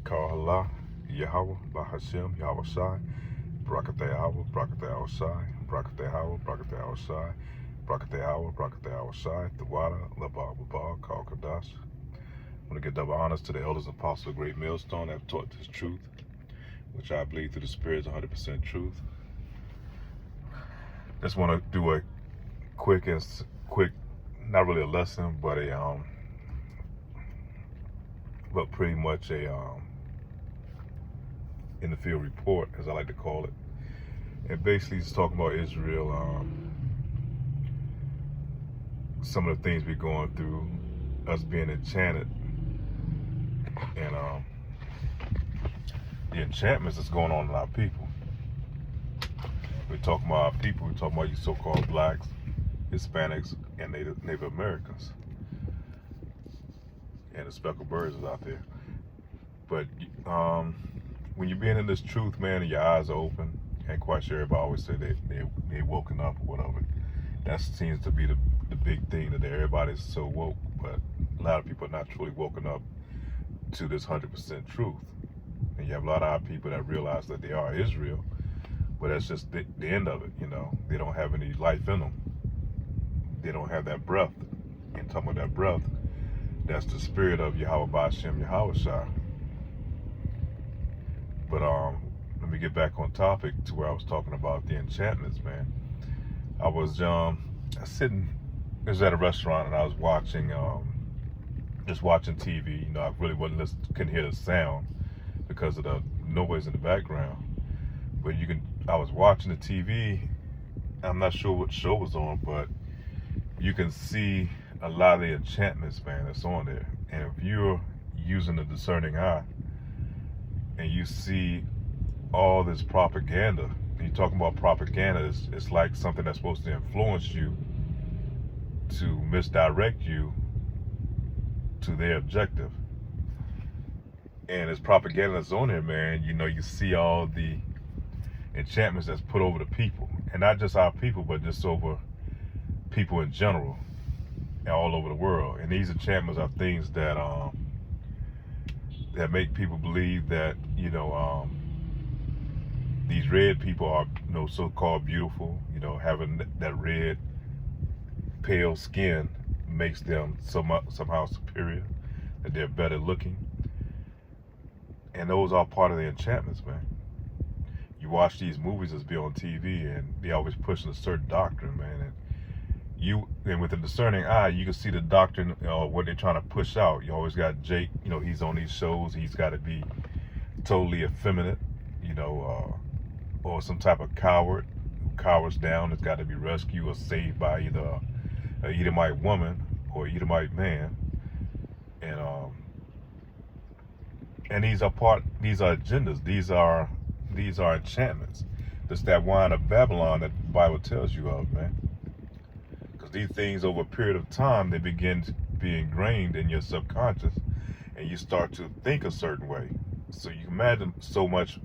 call Allah, Yahweh, Bahashem, Yahweh Shai, Brakate Awa, Brakate Awa Shai, Brakate Awa, Brakate Awa Shai, Brakate Awa, Brakate Awa Shai, Thawada, Labah, Babah, Kal Kadash. I want to give double honors to the elders and apostles of Great Millstone that have taught this truth, which I believe through the Spirit is 100% truth. Just want to do a quick, not really a lesson, but pretty much a in the field report, as I like to call it. And basically just talking about Israel, some of the things we're going through, us being enchanted, and the enchantments that's going on in our people. We're talking about our people, we're talking about you so-called blacks, Hispanics, and Native Americans. And the speckled birds is out there. But when you're being in this truth, man, and your eyes are open, ain't quite sure if I always say they woken up or whatever. That seems to be the big thing, that everybody's so woke, but a lot of people are not truly woken up to this 100% truth. And you have a lot of our people that realize that they are Israel, but that's just the end of it, you know. They don't have any life in them. They don't have that breath. And talking about that breath, that's the spirit of Yahweh Ba'ashem, Yahweh Shai. But let me get back on topic to where I was talking about the enchantments, man. I was sitting, I was at a restaurant and I was watching, just watching TV. You know, I really couldn't hear the sound because of the noise in the background. But I was watching the TV. I'm not sure what show was on, but you can see a lot of the enchantments, man, that's on there. And if you're using the discerning eye and you see all this propaganda, and you're talking about propaganda, it's like something that's supposed to influence you to misdirect you to their objective. And as propaganda that's on there, man, you know, you see all the enchantments that's put over the people. And not just our people, but just over people in general, all over the world. And these enchantments are things that that make people believe that, you know, these red people are, you know, so-called beautiful. You know, having that red, pale skin makes them somehow superior, that they're better looking. And those are part of the enchantments, man. You watch these movies that's be on TV, and they always pushing a certain doctrine, man. And with a discerning eye, you can see the doctrine, what they're trying to push out. You always got Jake, you know, he's on these shows. He's got to be totally effeminate, you know, or some type of coward who cowers down. It's got to be rescued or saved by either an Edomite woman or Edomite man. And these are agendas. These are enchantments. That's that wine of Babylon that the Bible tells you of, man. Because these things, over a period of time, they begin to be ingrained in your subconscious, and you start to think a certain way. So you imagine so much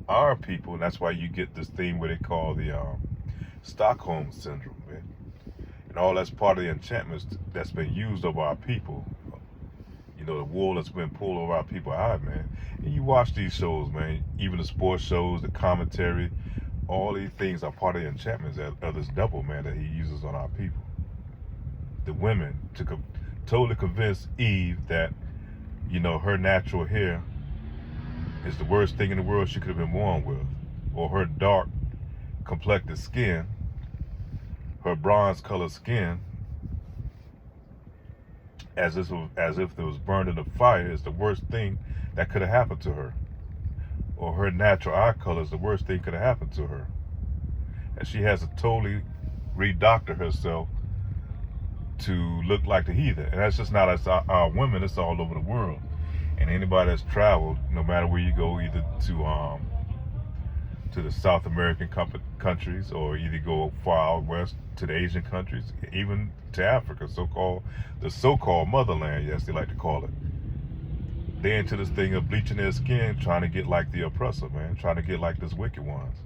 our people, and that's why you get this thing where they call the Stockholm syndrome, man. And all that's part of the enchantments that's been used over our people. You know, the wool that's been pulled over our people's eye, man. And you watch these shows, man, even the sports shows, the commentary, all these things are part of the enchantments of this devil, man, that he uses on our people. The women, to totally convince Eve that, you know, her natural hair is the worst thing in the world she could have been born with. Or her dark complected skin, her bronze colored skin, as if it was burned in the fire, is the worst thing that could have happened to her. Or her natural eye color is the worst thing could have happened to her. And she has to totally redoctor herself to look like the heathen. And that's just not us, our women, it's all over the world. And anybody that's traveled, no matter where you go, either to the South American countries, or either go far out west to the Asian countries, even to Africa, the so-called motherland, yes, they like to call it. They into this thing of bleaching their skin, trying to get like the oppressor, man, trying to get like this wicked ones.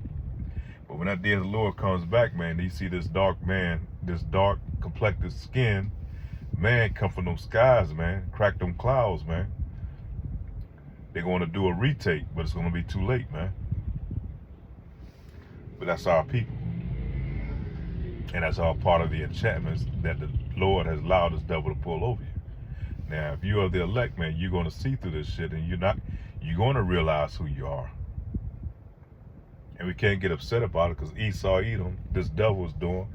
But when that day of the Lord comes back, man, you see this dark man, this dark complected skin man come from those skies, man, crack them clouds, man. They're going to do a retake, but it's going to be too late, man. But that's our people. And that's all part of the enchantments that the Lord has allowed this devil to pull over you. Now, if you are the elect, man, you're going to see through this shit, and you're going to realize who you are. And we can't get upset about it, because Esau, Edom, this devil is doing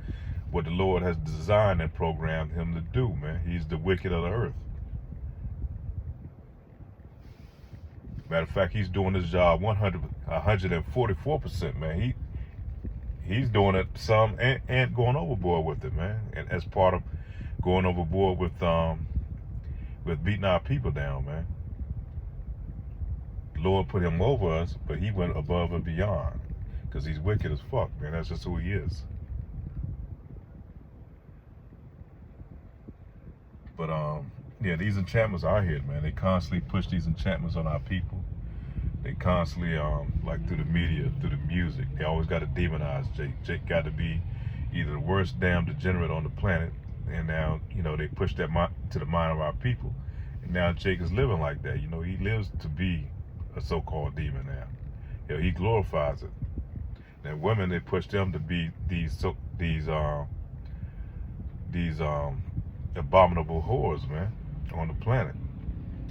what the Lord has designed and programmed him to do, man. He's the wicked of the earth. Matter of fact, he's doing his job 144%, man. He's doing it some and going overboard with it, man. And as part of going overboard with beating our people down, man. The Lord put him over us, but he went above and beyond, because he's wicked as fuck, man. That's just who he is. But yeah, these enchantments are here, man. They constantly push these enchantments on our people. They constantly, like through the media, through the music, they always got to demonize Jake. Jake got to be either the worst damn degenerate on the planet, and now, you know, they push that to the mind of our people. And now Jake is living like that. You know, he lives to be a so-called demon now. You know, he glorifies it. And women, they push them to be these abominable whores, man, on the planet.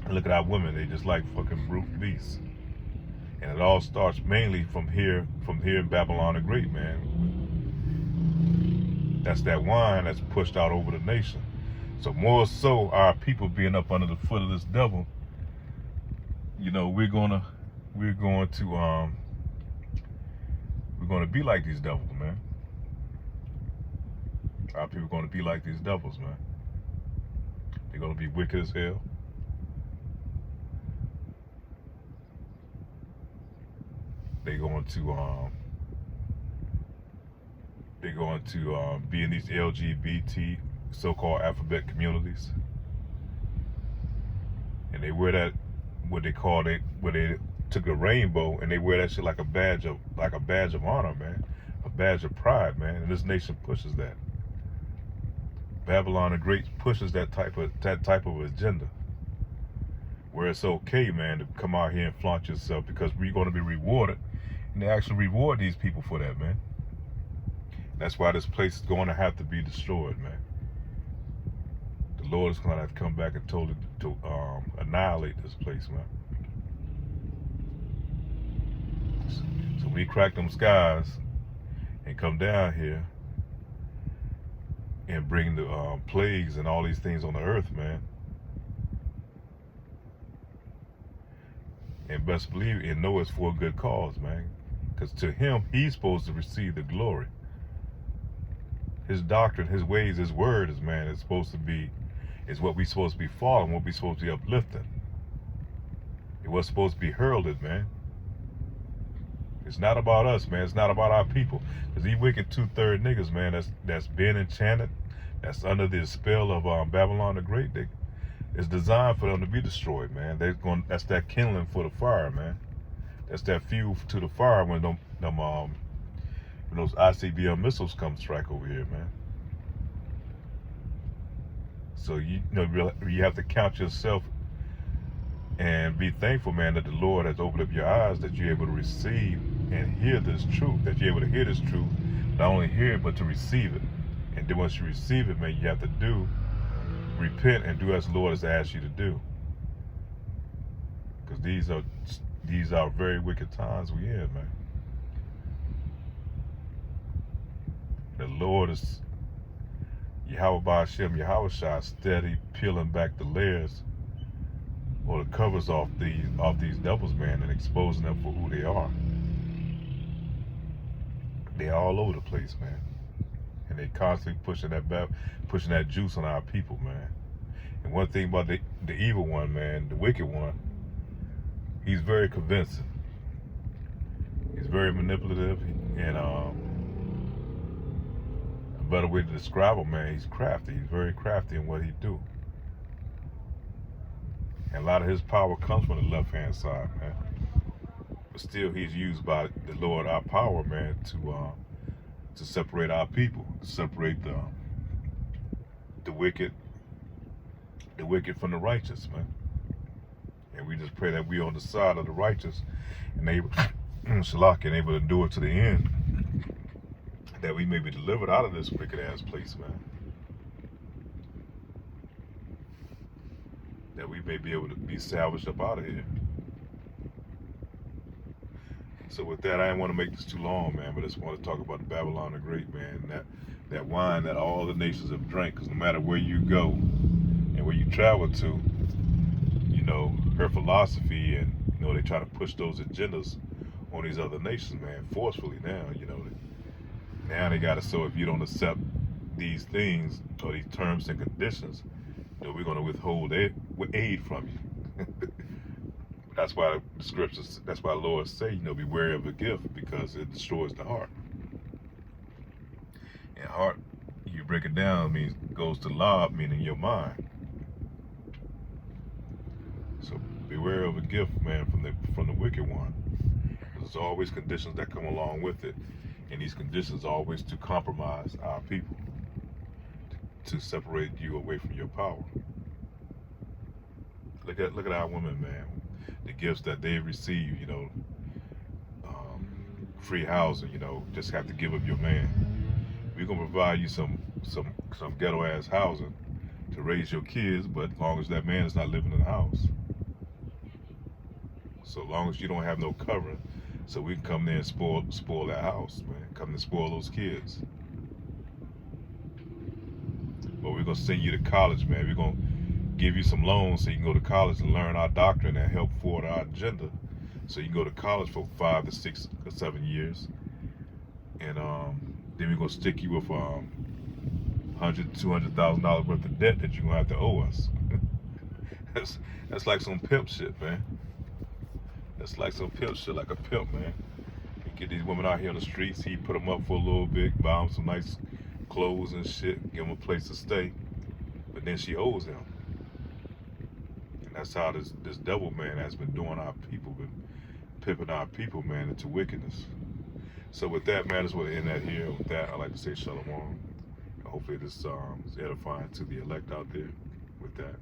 And look at our women; they just like fucking brute beasts. And it all starts mainly from here in Babylon the Great, man. That's that wine that's pushed out over the nation. So more so, our people being up under the foot of this devil, you know, we're going to be like these devils, man. Our people are going to be like these devils, man. They're going to be wicked as hell. They're going to be in these LGBT so-called alphabet communities, and they wear that where they took a rainbow and they wear that shit like a badge of honor, man, a badge of pride, man. And this nation pushes that. Babylon the Great pushes that type of agenda, where it's okay, man, to come out here and flaunt yourself, because we're going to be rewarded. And they actually reward these people for that, man. That's why this place is going to have to be destroyed, man. The Lord is going to have to come back and totally annihilate this place, man. So we crack them skies and come down here and bring the plagues and all these things on the earth, man. And best believe and know it's for a good cause, man. Because to him, he's supposed to receive the glory. His doctrine, his ways, his word is, man, is what we're supposed to be following, what we're supposed to be uplifting. It was supposed to be heralded, man. It's not about us, man. It's not about our people. Because these wicked 2/3 niggas, man, that's been enchanted, that's under the spell of Babylon the Great, it's designed for them to be destroyed, man. That's that kindling for the fire, man. That's that fuel to the fire when those ICBM missiles come strike over here, man. So you have to count yourself and be thankful, man, that the Lord has opened up your eyes, that you're able to receive and hear this truth, that you're able to hear this truth, not only hear it, but to receive it. And then once you receive it, man, you have to repent and do as the Lord has asked you to do. Because these are very wicked times we in, man. The Lord is Yahweh Ba'Shem, Yahweh Shai, steady peeling back the layers or the covers off these devils, man, and exposing them for who they are. They're all over the place, man. And they constantly pushing that juice on our people, man. And one thing about the evil one, man, the wicked one, he's very convincing. He's very manipulative, and a better way to describe him, man, he's crafty. He's very crafty in what he do. And a lot of his power comes from the left-hand side, man. But still, he's used by the Lord, our power, man, to separate our people, to separate the wicked from the righteous, man. And we just pray that we on the side of the righteous and able, Shalak, and able to do it to the end, that we may be delivered out of this wicked ass place, man. That we may be able to be salvaged up out of here. So with that, I didn't want to make this too long, man, but I just want to talk about Babylon the Great, man. That wine that all the nations have drank, because no matter where you go and where you travel to, you know, her philosophy, and, you know, they try to push those agendas on these other nations, man, forcefully now, you know. Now they got to, so if you don't accept these things or these terms and conditions, you know, we're going to withhold aid from you. That's why the scriptures, that's why the Lord say, you know, be wary of a gift, because it destroys the heart. And heart, you break it down, means goes to lob, meaning your mind. So beware of a gift, man, from the wicked one. There's always conditions that come along with it, and these conditions are always to compromise our people, to separate you away from your power. Look at our women, man. The gifts that they receive, you know, free housing, you know, just have to give up your man. We're gonna provide you some ghetto ass housing to raise your kids, but as long as that man is not living in the house. So long as you don't have no covering, so we can come there and spoil that house, man. Come and spoil those kids. But we're gonna send you to college, man. We're gonna give you some loans so you can go to college and learn our doctrine and help forward our agenda. So you can go to college for 5 to 6 or 7 years, and then we're gonna stick you with $100,000-$200,000 worth of debt that you're gonna have to owe us. that's like some pimp shit, man. That's like some pimp shit, like a pimp, man. He get these women out here on the streets. He put them up for a little bit, buy them some nice clothes and shit, give them a place to stay, but then she owes him. And that's how this devil, man, has been doing our people, been pimping our people, man, into wickedness. So with that, man, I just want to end that here. With that, I'd like to say shalom. Hopefully this is edifying to the elect out there with that.